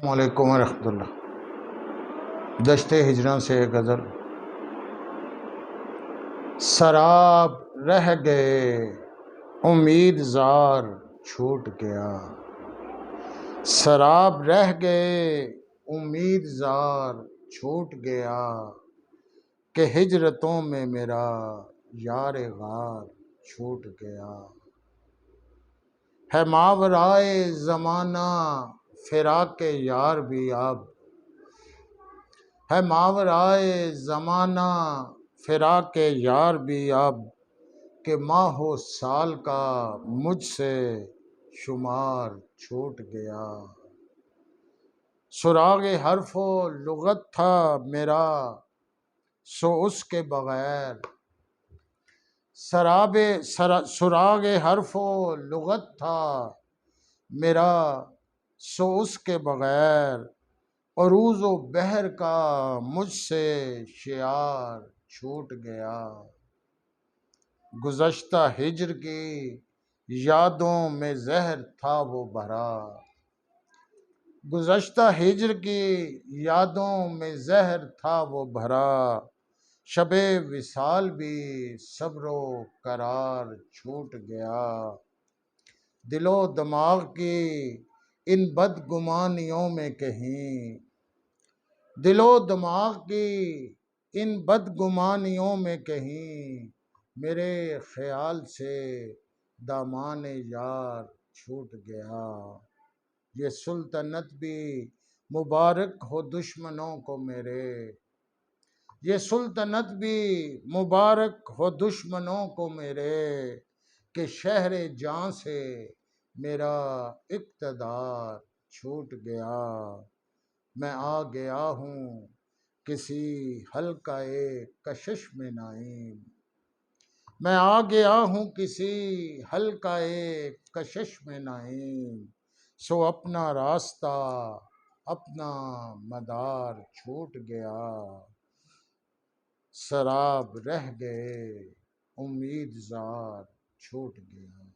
السلام علیکم ورحمۃ اللہ۔ دشت ہجراں سے ایک غزل۔ سراب رہ گئے امید زار چھوٹ گیا، سراب رہ گئے امید زار چھوٹ گیا، کہ ہجرتوں میں میرا یار غار چھوٹ گیا۔ ہے ماورائے زمانہ فراق یار بھی اب، ہے ماورائے زمانہ فراق یار بھی اب، کہ ماہ و سال کا مجھ سے شمار چھوٹ گیا۔ سراغ حرف و لغت تھا میرا سو اس کے بغیر، سراغ حرف و لغت تھا میرا سو اس کے بغیر، عروج و بحر کا مجھ سے شعار چھوٹ گیا۔ گزشتہ ہجر کی یادوں میں زہر تھا وہ بھرا، گزشتہ ہجر کی یادوں میں زہر تھا وہ بھرا، شب وصال بھی صبر و قرار چھوٹ گیا۔ دل و دماغ کی ان بدگمانیوں میں کہیں، دل و دماغ کی ان بدگمانیوں میں کہیں، میرے خیال سے دامان یار چھوٹ گیا۔ یہ سلطنت بھی مبارک ہو دشمنوں کو میرے، یہ سلطنت بھی مبارک ہو دشمنوں کو میرے، کہ شہر جاں سے میرا اقتدار چھوٹ گیا۔ میں آ گیا ہوں کسی حلقہ کشش میں نعیم، میں آ گیا ہوں کسی حلقہ کشش میں نعیم، سو اپنا راستہ اپنا مدار چھوٹ گیا۔ سراب رہ گئے امید زار چھوٹ گیا۔